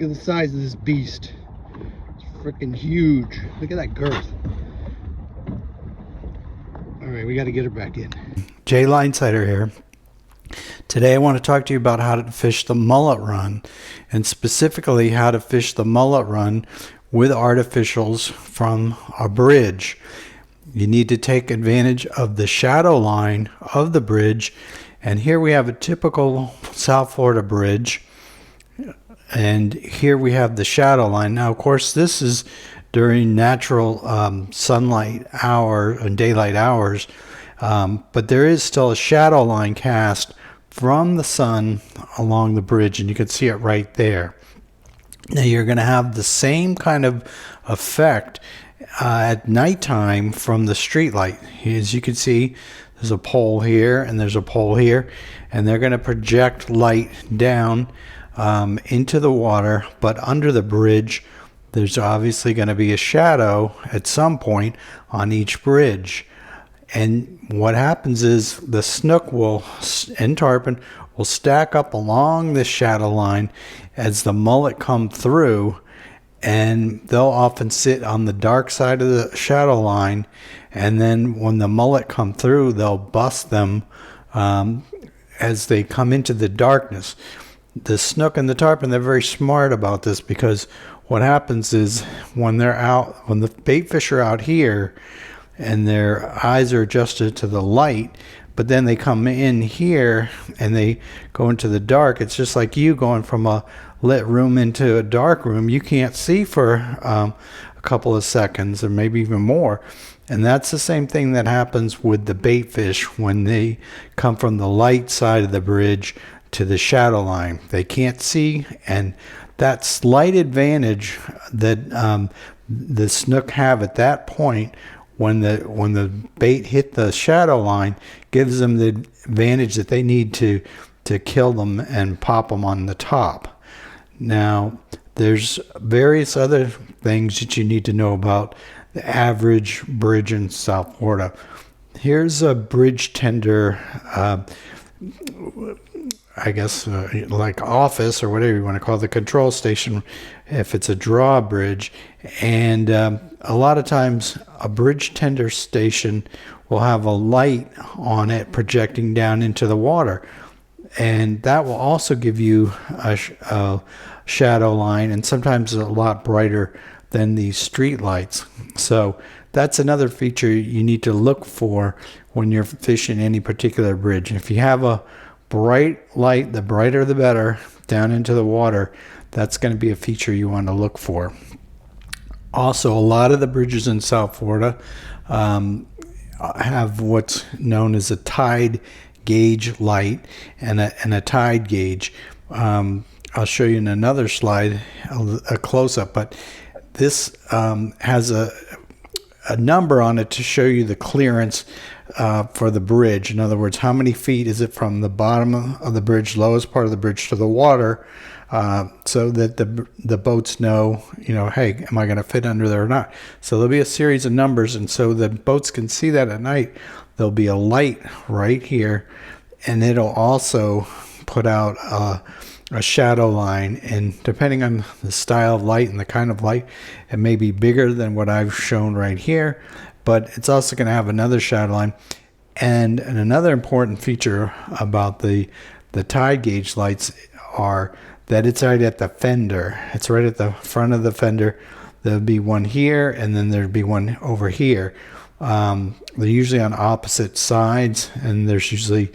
Look at the size of this beast. It's freaking huge. Look at that girth. Alright, we got to get her back in. Jay Linesider here. Today I want to talk to you about how to fish the mullet run, and specifically how to fish the mullet run with artificials from a bridge. You need to take advantage of the shadow line of the bridge, and here we have a typical South Florida bridge, and here we have the shadow line. Now of course this is during natural sunlight hour and daylight hours, but there is still a shadow line cast from the sun along the bridge, and you can see it right there. Now you're going to have the same kind of effect at nighttime from the street light. As you can see, there's a pole here and there's a pole here, and they're going to project light down into the water, but under the bridge there's obviously going to be a shadow at some point on each bridge. And what happens is the snook and tarpon will stack up along the shadow line as the mullet come through, and they'll often sit on the dark side of the shadow line, and then when the mullet come through they'll bust them as they come into the darkness. The snook and the tarpon, they're very smart about this, because what happens is when the bait fish are out here and their eyes are adjusted to the light, but then they come in here and they go into the dark, it's just like you going from a lit room into a dark room. You can't see for a couple of seconds or maybe even more. And that's the same thing that happens with the bait fish when they come from the light side of the bridge to the shadow line. They can't see, and that slight advantage that the snook have at that point when the bait hit the shadow line gives them the advantage that they need to kill them and pop them on the top. Now there's various other things that you need to know about the average bridge in South Florida. Here's a bridge tender, I guess like office or whatever you want to call it, the control station if it's a drawbridge. And a lot of times a bridge tender station will have a light on it projecting down into the water, and that will also give you a shadow line, and sometimes a lot brighter than these street lights. So that's another feature you need to look for when you're fishing any particular bridge. If you have a bright light, the brighter the better, down into the water, that's going to be a feature you want to look for. Also, a lot of the bridges in South Florida have what's known as a tide gauge light and a tide gauge. I'll show you in another slide a close-up, but this has a number on it to show you the clearance for the bridge. In other words, how many feet is it from the bottom of the bridge, lowest part of the bridge, to the water, so that the boats know, hey, am I going to fit under there or not? So there'll be a series of numbers, and so the boats can see that at night. There'll be a light right here, and it'll also put out a shadow line, and depending on the style of light and the kind of light, it may be bigger than what I've shown right here, but it's also going to have another shadow line. And another important feature about the tide gauge lights are that it's right at the fender. It's right at the front of the fender. There'll be one here, and then there'll be one over here. They're usually on opposite sides, and there's usually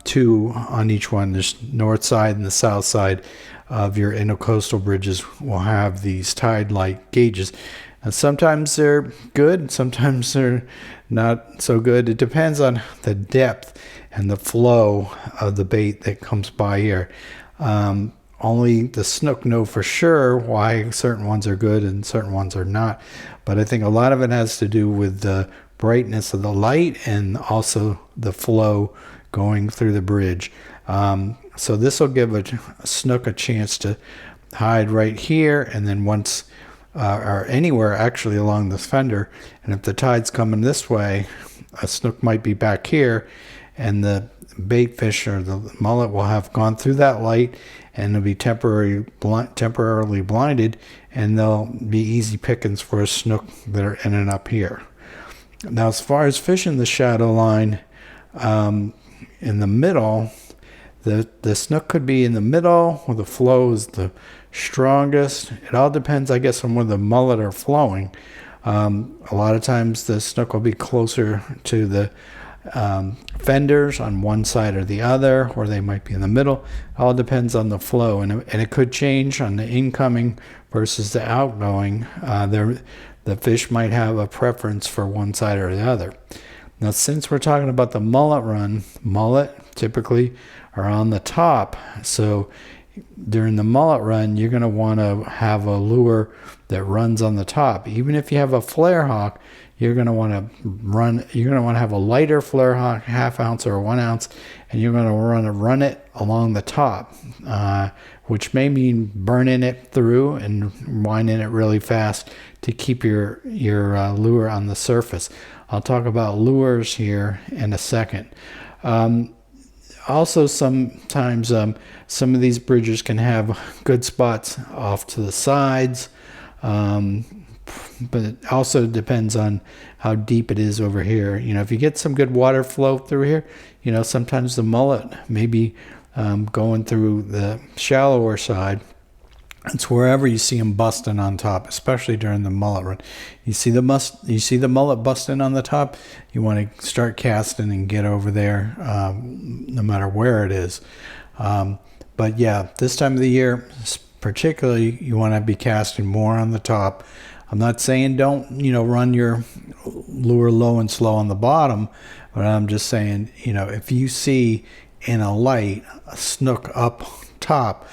two on each one. There's north side and the south side of your intercoastal bridges will have these tide light gauges. And sometimes they're good, sometimes they're not so good. It depends on the depth and the flow of the bait that comes by here. Only the snook know for sure why certain ones are good and certain ones are not. But I think a lot of it has to do with the brightness of the light and also the flow going through the bridge. So this will give a snook a chance to hide right here, and then once or anywhere actually along this fender, and if the tide's coming this way, a snook might be back here, and the bait fish or the mullet will have gone through that light and they'll be temporarily blinded, and they'll be easy pickings for a snook that are in and up here. Now, as far as fishing the shadow line, in the middle, the snook could be in the middle where the flow is the strongest. It all depends, I guess, on where the mullet are flowing. A lot of times the snook will be closer to the fenders on one side or the other, or they might be in the middle. It all depends on the flow, and it could change on the incoming versus the outgoing. The fish might have a preference for one side or the other. Now, since we're talking about the mullet run, mullet typically are on the top. So during the mullet run, you're going to want to have a lure that runs on the top. Even if you have a flare hawk, you're going to want to have a lighter flare hawk, 1/2 ounce or 1 ounce, and you're going to run it along the top, which may mean burning it through and winding it really fast to keep your lure on the surface. I'll talk about lures here in a second. Also, sometimes some of these bridges can have good spots off to the sides, but it also depends on how deep it is over here. If you get some good water flow through here, sometimes the mullet may be going through the shallower side. It's wherever you see them busting on top, especially during the mullet run. You see the mullet busting on the top, you want to start casting and get over there, no matter where it is. But yeah, this time of the year, particularly, you want to be casting more on the top. I'm not saying don't, run your lure low and slow on the bottom, but I'm just saying, if you see in a light a snook up top,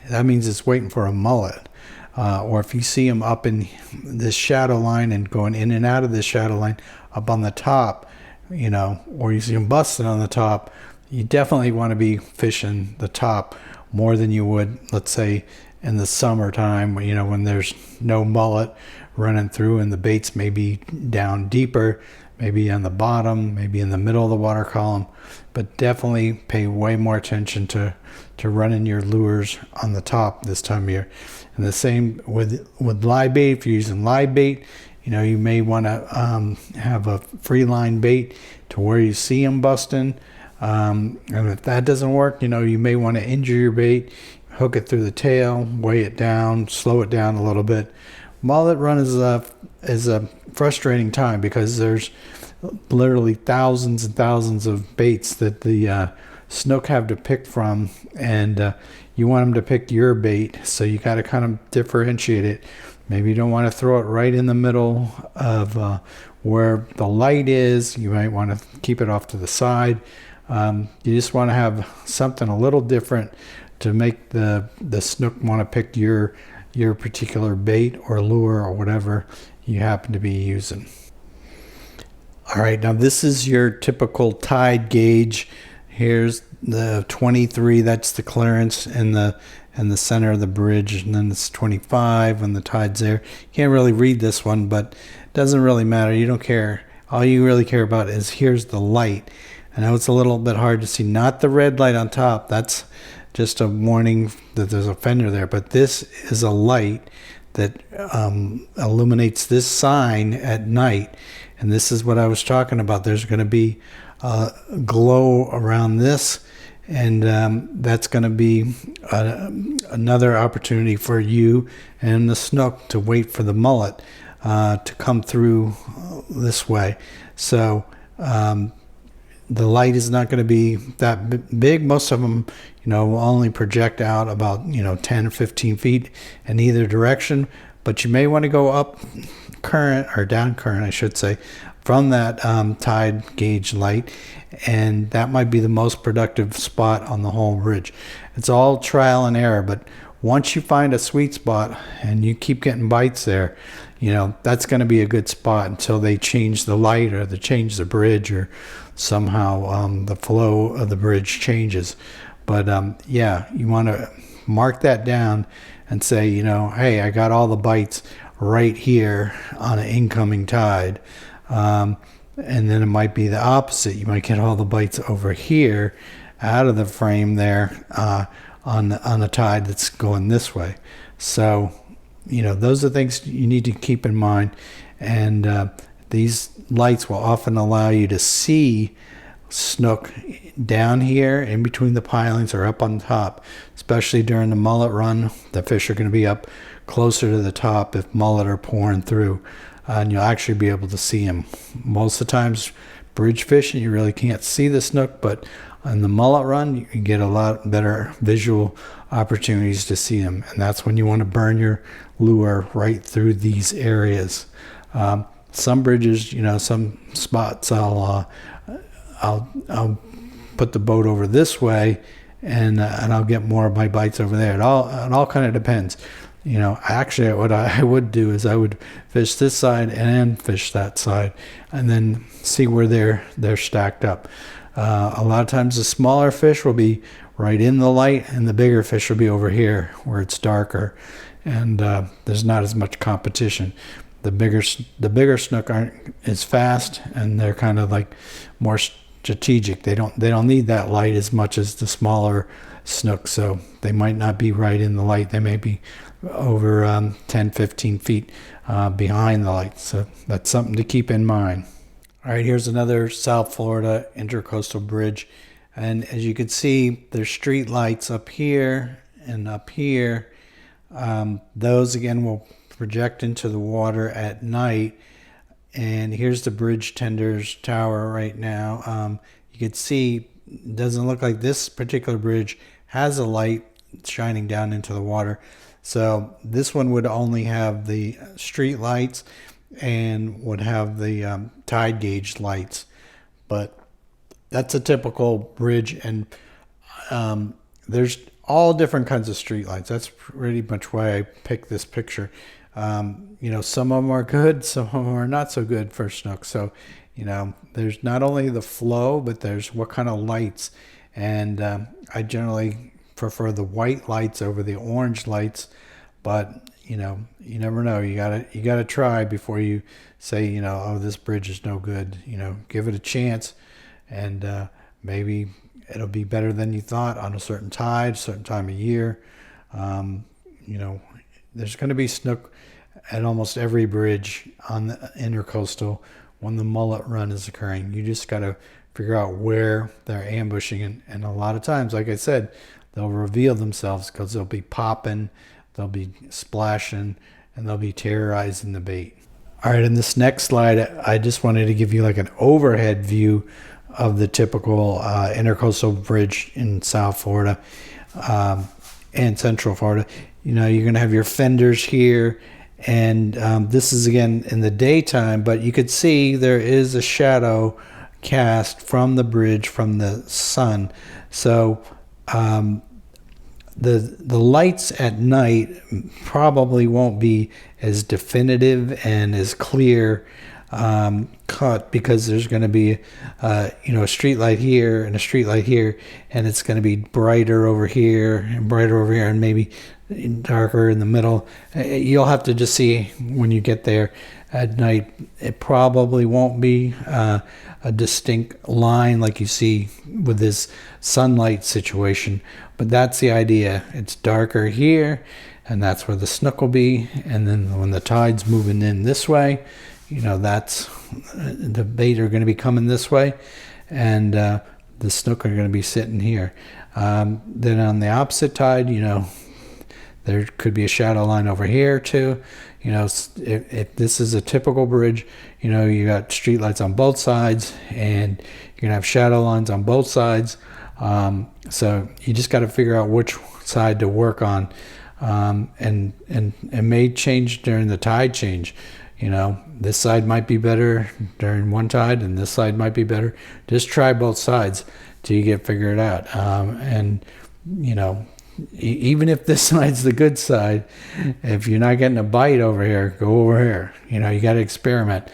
that means it's waiting for a mullet. Or if you see them up in this shadow line and going in and out of this shadow line up on the top, or you see them busting on the top, you definitely want to be fishing the top more than you would, let's say, in the summertime, when there's no mullet running through and the baits may be down deeper, maybe on the bottom, maybe in the middle of the water column. But definitely pay way more attention to running your lures on the top this time of year. And the same with live bait. If you're using live bait, you may want to have a free line bait to where you see them busting. And if that doesn't work, you may want to injure your bait, hook it through the tail, weigh it down, slow it down a little bit. Mullet run is a frustrating time because there's literally thousands and thousands of baits that the snook have to pick from, and you want them to pick your bait, so you got to kind of differentiate it. Maybe you don't want to throw it right in the middle of where the light is. You might want to keep it off to the side. You just want to have something a little different to make the snook want to pick your particular bait or lure or whatever you happen to be using. All right, now this is your typical tide gauge. Here's the 23, that's the clearance in the center of the bridge, and then it's 25 when the tide's there. You can't really read this one, but it doesn't really matter. You don't care. All you really care about is here's the light. I know it's a little bit hard to see, not the red light on top. That's just a warning that there's a fender there, but this is a light that illuminates this sign at night, and this is what I was talking about. There's going to be glow around this, and that's going to be another opportunity for you and the snook to wait for the mullet to come through this way. So the light is not going to be that big. Most of them, will only project out about 10 or 15 feet in either direction, but you may want to go up current, or down current I should say, from that tide gauge light, and that might be the most productive spot on the whole bridge. It's all trial and error, but once you find a sweet spot and you keep getting bites there, that's going to be a good spot until they change the light or they change the bridge, or somehow the flow of the bridge changes. But yeah, you want to mark that down and say, hey, I got all the bites right here on an incoming tide. And then it might be the opposite. You might get all the bites over here out of the frame there on a tide that's going this way. So, those are things you need to keep in mind. And these lights will often allow you to see snook down here in between the pilings or up on top, especially during the mullet run. The fish are going to be up closer to the top if mullet are pouring through, and you'll actually be able to see them. Most of the times bridge fishing you really can't see the snook, but on the mullet run you can get a lot better visual opportunities to see them, and that's when you want to burn your lure right through these areas. Some bridges, some spots I'll put the boat over this way, and I'll get more of my bites over there. It all kind of depends. Actually, what I would do is I would fish this side and then fish that side, and then see where they're stacked up. A lot of times the smaller fish will be right in the light, and the bigger fish will be over here where it's darker, and there's not as much competition. The bigger snook aren't as fast, and they're kind of like more strategic. They don't need that light as much as the smaller snook, so they might not be right in the light. They may be over 10, 15 feet behind the light. So that's something to keep in mind. All right, here's another South Florida intercoastal bridge. And as you can see, there's street lights up here and up here. Those again will project into the water at night. And here's the bridge tender's tower right now. You can see it doesn't look like this particular bridge has a light shining down into the water. So this one would only have the street lights and would have the tide gauge lights. But that's a typical bridge, and there's all different kinds of street lights. That's pretty much why I picked this picture. Some of them are good, some of them are not so good for snook. So, there's not only the flow, but there's what kind of lights. And I generally prefer the white lights over the orange lights, but you never know. You gotta try before you say, oh, this bridge is no good. Give it a chance, and maybe it'll be better than you thought on a certain tide, certain time of year. There's going to be snook at almost every bridge on the intercoastal when the mullet run is occurring. You just got to figure out where they're ambushing, and a lot of times, like I said, they'll reveal themselves because they'll be popping, they'll be splashing, and they'll be terrorizing the bait. All right, in this next slide, I just wanted to give you like an overhead view of the typical intercoastal bridge in South Florida and Central Florida. You're going to have your fenders here, and this is again in the daytime, but you could see there is a shadow cast from the bridge from the sun. So the lights at night probably won't be as definitive and as clear cut, because there's going to be a street light here and a street light here, and it's going to be brighter over here and brighter over here and maybe darker in the middle. You'll have to just see when you get there at night. It probably won't be a distinct line like you see with this sunlight situation, but that's the idea. It's darker here, and that's where the snook will be, and then when the tide's moving in this way, that's the bait are going to be coming this way, and the snook are going to be sitting here. Then on the opposite tide, there could be a shadow line over here too. If this is a typical bridge, you got street lights on both sides, and you're gonna have shadow lines on both sides. So you just got to figure out which side to work on, and it may change during the tide change. This side might be better during one tide, and this side might be better. Just try both sides till you get figured out. Even if this side's the good side, if you're not getting a bite over here, go over here. You got to experiment.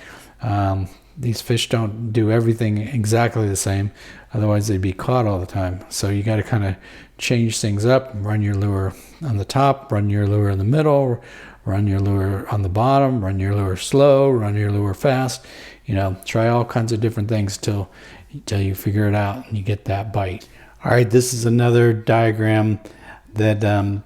These fish don't do everything exactly the same, otherwise they'd be caught all the time. So you got to kind of change things up. Run your lure on the top, run your lure in the middle, run your lure on the bottom, run your lure slow, run your lure fast. Try all kinds of different things till you figure it out and you get that bite. All right, this is another diagram that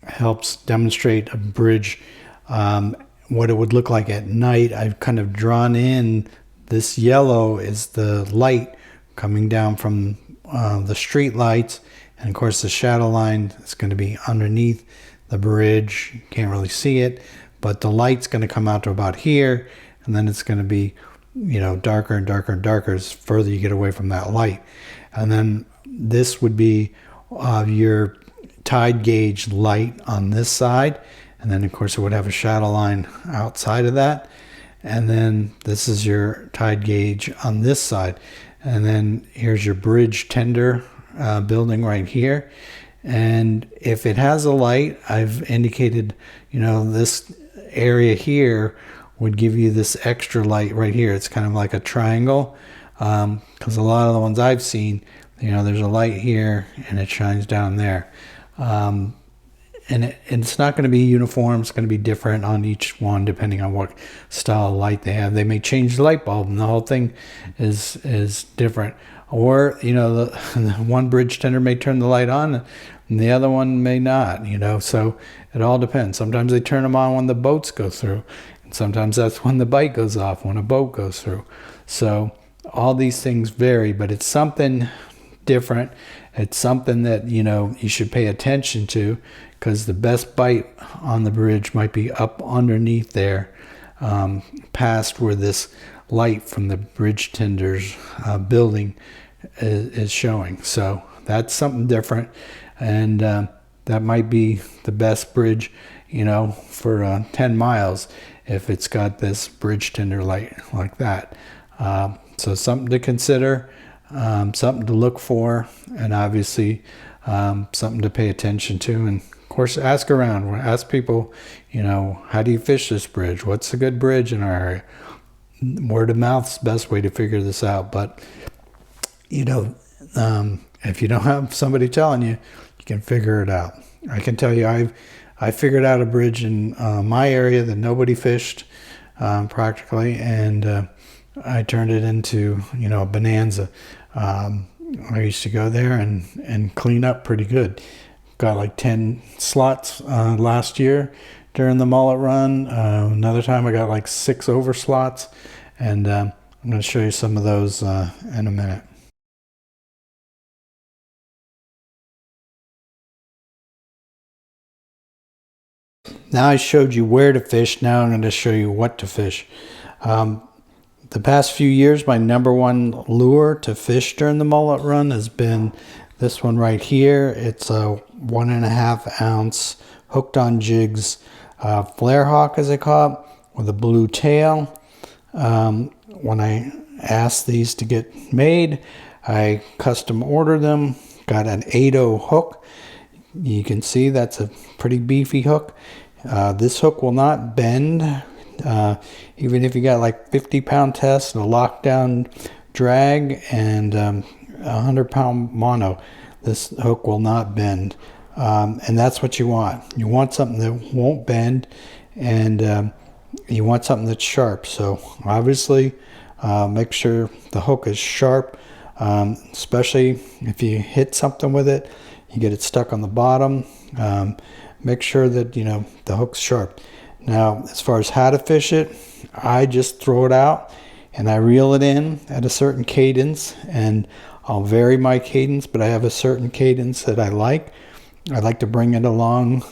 helps demonstrate a bridge, what it would look like at night. I've kind of drawn in this yellow is the light coming down from the street lights, and of course the shadow line is going to be underneath the bridge. You can't really see it, but the light's going to come out to about here, and then it's going to be, you know, darker and darker and darker as further you get away from that light. And then this would be your tide gauge light on this side, and then of course it would have a shadow line outside of that, and then this is your tide gauge on this side, and then here's your bridge tender building right here. And if it has a light, I've indicated, you know, this area here would give you this extra light right here. It's kind of like a triangle, because a lot of the ones I've seen, you know, there's a light here and it shines down there. And it's not going to be uniform. It's going to be different on each one depending on what style of light they have. They may change the light bulb and the whole thing is different. Or, you know, the one bridge tender may turn the light on and the other one may not, you know. So it all depends. Sometimes they turn them on when the boats go through. And sometimes that's when the bike goes off, when a boat goes through. So all these things vary, but it's something different. It's something that, you know, you should pay attention to, because the best bite on the bridge might be up underneath there, past where this light from the bridge tenders building is showing. So that's something different, and that might be the best bridge, you know, for 10 miles if it's got this bridge tender light like that. So something to consider, something to look for, and obviously something to pay attention to. And of course, ask around, ask people, you know, how do you fish this bridge? What's a good bridge in our area? Word of mouth is the best way to figure this out. But, you know, if you don't have somebody telling you, you can figure it out. I can tell you, I figured out a bridge in my area that nobody fished practically, and I turned it into, you know, a bonanza. I used to go there and clean up pretty good. Got like 10 slots last year during the Mullet Run. Another time I got like 6 over slots, and I'm going to show you some of those in a minute. Now I showed you where to fish. Now I'm going to show you what to fish. The past few years, my number one lure to fish during the Mullet Run has been this one right here. It's a 1.5 ounce hooked on jigs flare hawk, as I call it, with a blue tail. When I asked these to get made, I custom ordered them. Got an 8.0 hook. You can see that's a pretty beefy hook. This hook will not bend. Even if you got like 50-pound test and a lockdown drag and 100-pound mono, this hook will not bend. And that's what you want. You want something that won't bend, and you want something that's sharp. So obviously make sure the hook is sharp, especially if you hit something with it, you get it stuck on the bottom. Make sure that, you know, the hook's sharp. Now, as far as how to fish it, I just throw it out and I reel it in at a certain cadence, and I'll vary my cadence, but I have a certain cadence that I like. I like to bring it along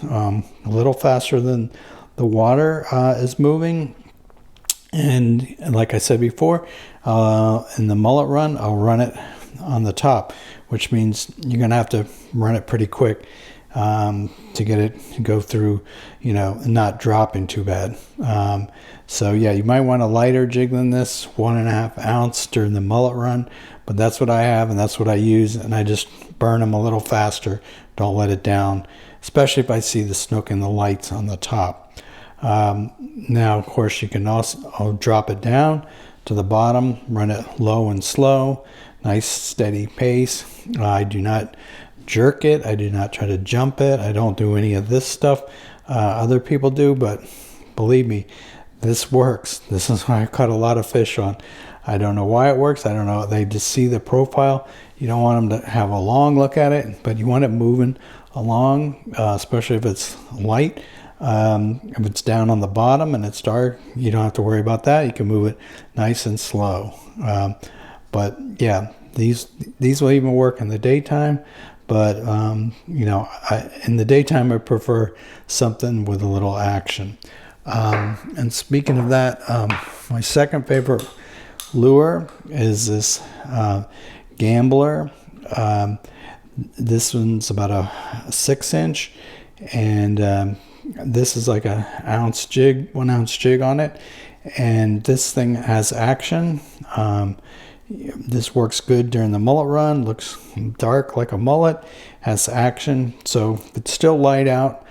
a little faster than the water is moving. And like I said before, in the Mullet Run, I'll run it on the top, which means you're going to have to run it pretty quick to get it to go through, you know, not dropping too bad. So yeah, you might want a lighter jig than this, 1.5 ounce during the Mullet Run, but that's what I have and that's what I use, and I just burn them a little faster. Don't let it down, especially if I see the snook and the lights on the top. Now, of course, you can also, I'll drop it down to the bottom, run it low and slow, nice steady pace. I do not jerk it. I do not try to jump it. I don't do any of this stuff other people do, but believe me, this works. This is why I caught a lot of fish on. I don't know why it works. I don't know. They just see the profile. You don't want them to have a long look at it, but you want it moving along, especially if it's light. If it's down on the bottom and it's dark, you don't have to worry about that. You can move it nice and slow. But yeah, these will even work in the daytime. But you know, in the daytime, I prefer something with a little action. And speaking of that, my second favorite lure is this Gambler. This one's about a 6-inch, and this is like a 1 ounce jig on it, and this thing has action. This works good during the mullet run. Looks dark like a mullet, has action. So if it's still light out,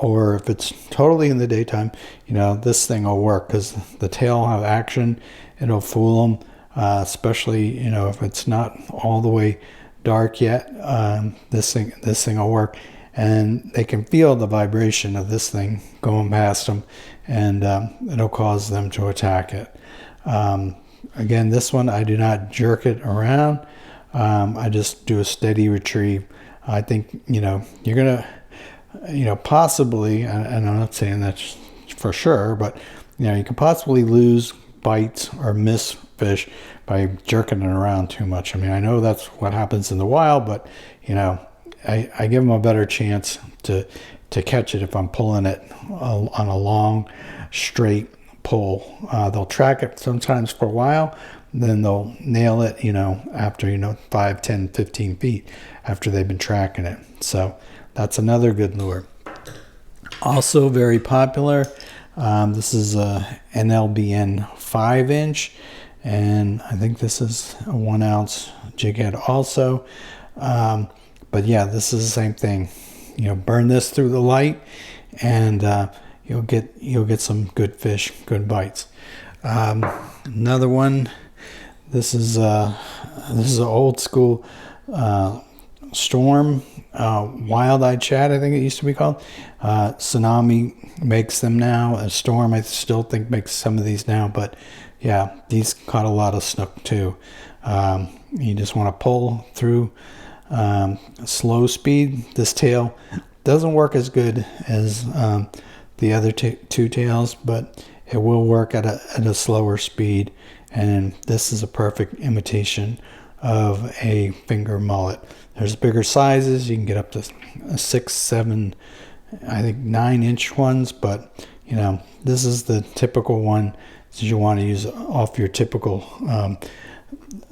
or if it's totally in the daytime, you know, this thing will work because the tail will have action. It'll fool them, especially, you know, if it's not all the way dark yet. This thing will work, and they can feel the vibration of this thing going past them, and it'll cause them to attack it. Again, this one I do not jerk it around. I just do a steady retrieve. I think, you know, you're gonna, you know, possibly, and I'm not saying that for sure, but you know, you can possibly lose bites or miss fish by jerking it around too much. I mean, I know that's what happens in the wild, but you know, I give them a better chance to catch it if I'm pulling it on a long, straight pull. They'll track it sometimes for a while, then they'll nail it, you know, after, you know, 5, 10, 15 feet after they've been tracking it. So that's another good lure. Also very popular. This is a NLBN 5-inch, and I think this is a 1 ounce jig head also. But yeah, this is the same thing. You know, burn this through the light, and you'll get some good fish, good bites. Another one. This is an old school Storm Wild-Eyed Chat, I think it used to be called. Tsunami makes them now. A Storm, I still think, makes some of these now, but yeah, these caught a lot of snook too. You just want to pull through slow speed. This tail doesn't work as good as the other two tails, but it will work at a slower speed, and this is a perfect imitation of a finger mullet. There's bigger sizes. You can get up to 6, 7, I think 9-inch ones, but you know, this is the typical one that you want to use off your typical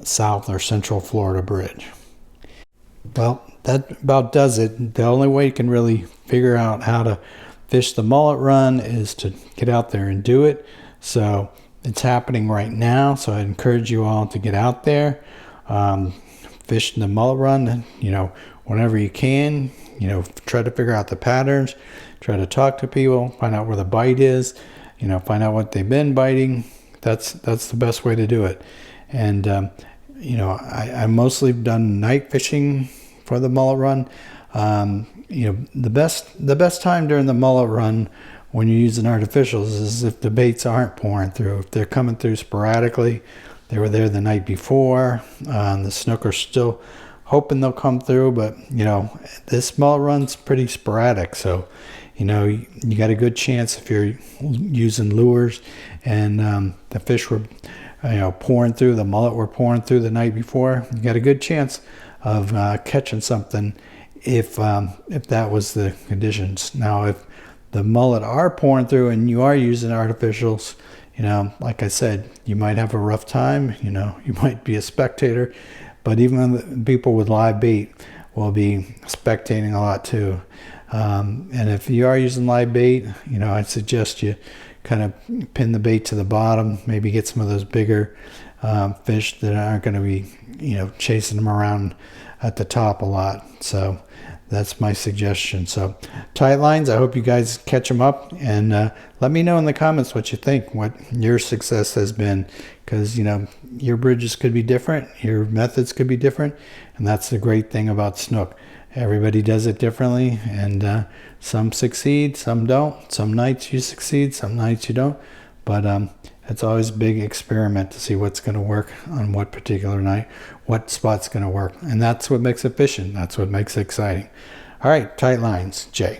South or Central Florida bridge. Well, that about does it. The only way you can really figure out how to fish the mullet run is to get out there and do it. So it's happening right now. So I encourage you all to get out there, fish the mullet run, you know, whenever you can. You know, try to figure out the patterns, try to talk to people, find out where the bite is, you know, find out what they've been biting. That's the best way to do it. And you know, I mostly done night fishing for the mullet run. You know, the best time during the mullet run when you're using artificials is if the baits aren't pouring through. If they're coming through sporadically, they were there the night before, the snook are still hoping they'll come through, but you know, this mullet run's pretty sporadic, so you know, you got a good chance if you're using lures and the fish were, you know, pouring through, the mullet were pouring through the night before, you got a good chance of catching something if that was the conditions. Now, if the mullet are pouring through and you are using artificials, you know, like I said, you might have a rough time. You know, you might be a spectator, but even the people with live bait will be spectating a lot too. And if you are using live bait, you know, I'd suggest you kind of pin the bait to the bottom, maybe get some of those bigger fish that aren't going to be, you know, chasing them around at the top a lot. So that's my suggestion. So tight lines, I hope you guys catch them up, and let me know in the comments what you think, what your success has been, because you know, your bridges could be different, your methods could be different, and that's the great thing about snook. Everybody does it differently, and some succeed, some don't. Some nights you succeed, some nights you don't. But it's always a big experiment to see what's going to work on what particular night, what spot's going to work. And that's what makes it fishing. That's what makes it exciting. All right, tight lines, Jay.